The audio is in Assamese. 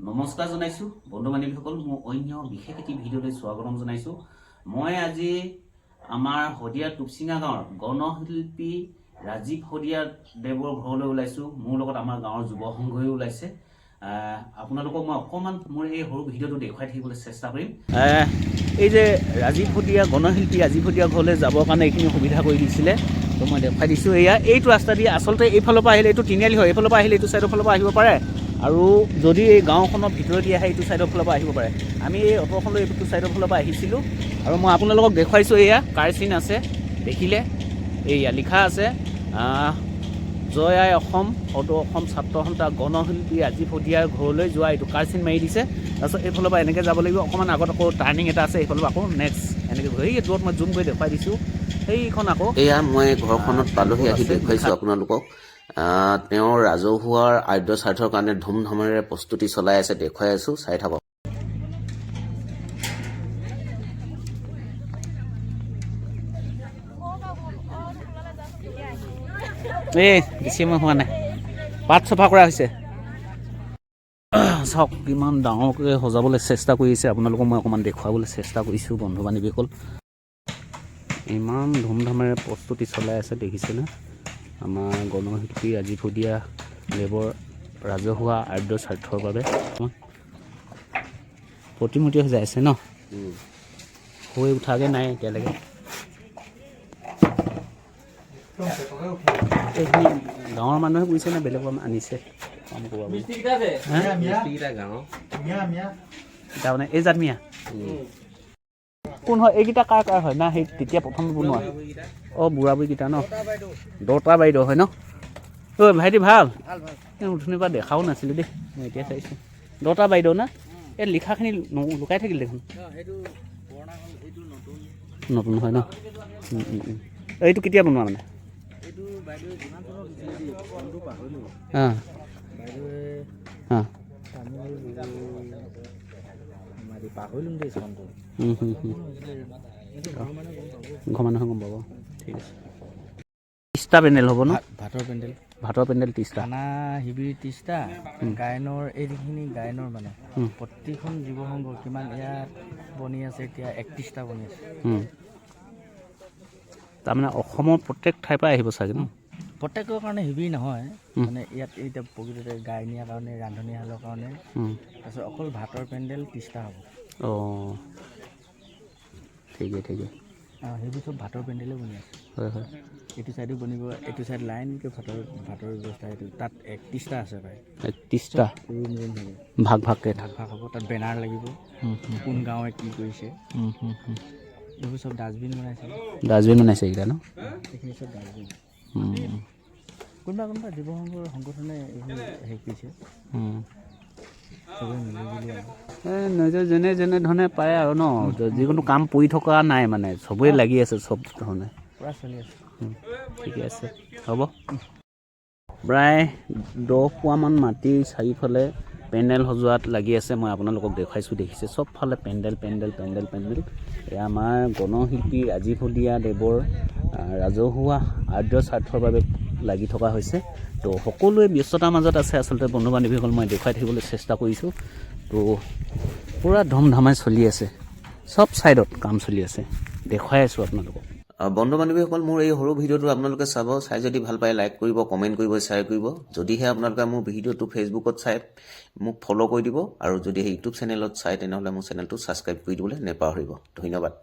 নমস্কাৰ জনাইছো বন্ধু বান্ধৱীসকল মই অন্য বিশেষ এটি ভিডিঅ'লৈ স্বাগতম জনাইছো মই আজি আমাৰ হদিয়া টুপচিঙা গাঁৱৰ গণশিল্পী ৰাজীৱ হদিয়া দেৱৰ ঘৰলৈ ওলাইছো মোৰ লগত আমাৰ গাঁৱৰ যুৱ সংঘই ওলাইছে আপোনালোকক মই অকমান মোৰ এই সৰু ভিডিঅ'টো দেখুৱাই থাকিবলৈ চেষ্টা কৰিম এই যে ৰাজীৱ হদিয়া গণশিল্পী ৰাজীৱ হদিয়া ঘৰলৈ যাবৰ কাৰণে এইখিনি সুবিধা কৰি দিছিলে তো মই দেখাই দিছো এইটো ৰাস্তা দি আচলতে এইফালৰ পৰা আহিলে এইটো তিনিআলি হয় এইফালৰ পৰা আহিলে এইটো সাইডৰ ফালৰ পৰা আহিব পাৰে আৰু যদি এই গাঁওখনৰ ভিতৰত আহে এইটো সাইডৰ ফালৰ পৰা আহিব পাৰে আমি এই অটোখন লৈ এইটো সাইডৰ ফালৰ পৰা আহিছিলোঁ আৰু মই আপোনালোকক দেখুৱাইছোঁ কাৰ চিন আছে দেখিলে লিখা আছে জয় আই অসম সদৌ অসম ছাত্ৰ সন্থা গণশিল্পী ৰাজীৱ হদিয়াৰ ঘৰলৈ যোৱা এইটো কাৰ চিন মাৰি দিছে তাৰপিছত এইফালৰ পৰা এনেকৈ যাব লাগিব অকণমান আগত আকৌ টাৰ্ণিং এটা আছে এইফালৰ পৰা আকৌ নেক্সট এনেকৈ গৈ দূৰত মই জুম কৰি দেখুৱাই দিছোঁ সেইখন আকৌ মই ঘৰখনত পালোহি আহি দেখুৱাইছোঁ আপোনালোকক তেওঁৰ ৰাজহুৱা আদ্য স্বাৰ্থৰ কাৰণে ধুমধামেৰে প্ৰস্তুতি চলাই আছে দেখুৱাই আছো চাই থাকক বেছি মই হোৱা নাই পাত চফা কৰা হৈছে চাওক কিমান ডাঙৰকৈ সজাবলৈ চেষ্টা কৰিছে আপোনালোকক মই অকণমান দেখুৱাবলৈ চেষ্টা কৰিছোঁ বন্ধু বান্ধৱীসকল ইমান ধুমধামেৰে প্ৰস্তুতি চলাই আছে দেখিছেনে আমাৰ গণশিল্পী ৰাজীৱ হদিয়া দেৱৰ ৰাজহুৱা আদ্য স্বাৰ্থৰ বাবে প্ৰতিমূৰ্তি হৈ যাই আছে ন হৈ উঠাগে নাই এতিয়ালৈকে এইখিনি গাঁৱৰ মানুহে কৰিছে নে বেলেগ আনিছে কাম তাৰমানে এই জাতমিয়া কোন হয় এইকেইটা কাৰ হয় না সেই তেতিয়া প্ৰথম বনোৱা বুঢ়া বুঢ়ীকেইটা ন দতা বাইদেউ হয় ন ভাইটি ভাল উঠনিৰ পৰা দেখাও নাছিলোঁ দেই মই এতিয়া চাইছোঁ দতা বাইদেউ না এই লিখাখিনি লুকাই থাকিল দেখোন নতুন হয় ন এইটো কেতিয়া বনোৱা মানে ঘৰ মানুহে গম পাব ঠিক আছে 30টা পেণ্ডেল হ'ব ন ভাতৰ পেণ্ডেল 30টা খানা শিবিৰ 30টা গায়নৰ এইখিনি গায়নৰ মানে প্ৰতিখন জীৱ সংঘ কিমান ইয়াত বনি আছে এতিয়া 31টা বনি আছে তাৰমানে অসমৰ প্ৰত্যেক ঠাইৰ পৰা আহিব চাগে ন প্ৰত্যেকৰ কাৰণে শিবিৰ নহয় মানে ইয়াত এতিয়া প্ৰকৃততে গায়নীয়াৰ কাৰণে ৰান্ধনীশালৰ কাৰণে তাৰপিছত অকল ভাতৰ পেণ্ডেল 30টা হ'ব ঠিকেই সেইবোৰ চব ভাতৰ পেণ্ডেলে বনি আছে হয় এইটো চাইডো বনিব এইটো চাইড লাইনকৈ ভাতৰ ব্যৱস্থা এইটো তাত 31টা আছে প্ৰায় 31টা ৰুম ভাগকৈ ভাগ হ'ব তাত বেনাৰ লাগিব কোন গাঁৱে কি কৰিছে এইবোৰ চব ডাষ্টবিন বনাইছে এইকেইটা ন এইখিনি চব ডাষ্টবিন কোনোবা জীৱ সংঘৰ সংগঠনে এইবোৰ হেৰি কৰিছে চবেই মিলি যেনে ধৰণে পাৰে আৰু ন যিকোনো কাম পৰি থকা নাই মানে চবেই লাগি আছে চব ধৰণে পূৰা চলি আছে ঠিকে আছে হ'ব প্ৰায় 10 পোৱামান মাটিৰ চাৰিওফালে পেণ্ডেল সজোৱাত লাগি আছে মই আপোনালোকক দেখুৱাইছোঁ দেখিছে চবফালে পেণ্ডেল এয়া আমাৰ গণশিল্পী ৰাজীৱ হদিয়া দেৱৰ ৰাজহুৱা আদ্য স্বাৰ্থৰ বাবে লাগি থকা হৈছে তো সকলোৱে ব্যস্ততাৰ মাজত আছে আচলতে বন্ধু বান্ধৱীসকল মই দেখুৱাই থাকিবলৈ চেষ্টা কৰিছোঁ তো পূৰা ধুমধামাই চলি আছে চব ছাইডত কাম চলি আছে দেখুৱাই আছোঁ আপোনালোকক বন্ধু বান্ধৱীসকল মোৰ এই সৰু ভিডিঅ'টো আপোনালোকে চাব চাই যদি ভাল পায় লাইক কৰিব কমেণ্ট কৰিব শ্বেয়াৰ কৰিব যদিহে আপোনালোকে মোৰ ভিডিঅ'টো ফেচবুকত চাই মোক ফ'ল' কৰি দিব আৰু যদি ইউটিউব চেনেলত চাই তেনেহ'লে মোৰ চেনেলটো ছাবস্ক্ৰাইব কৰি দিবলৈ নেপাহৰিব ধন্যবাদ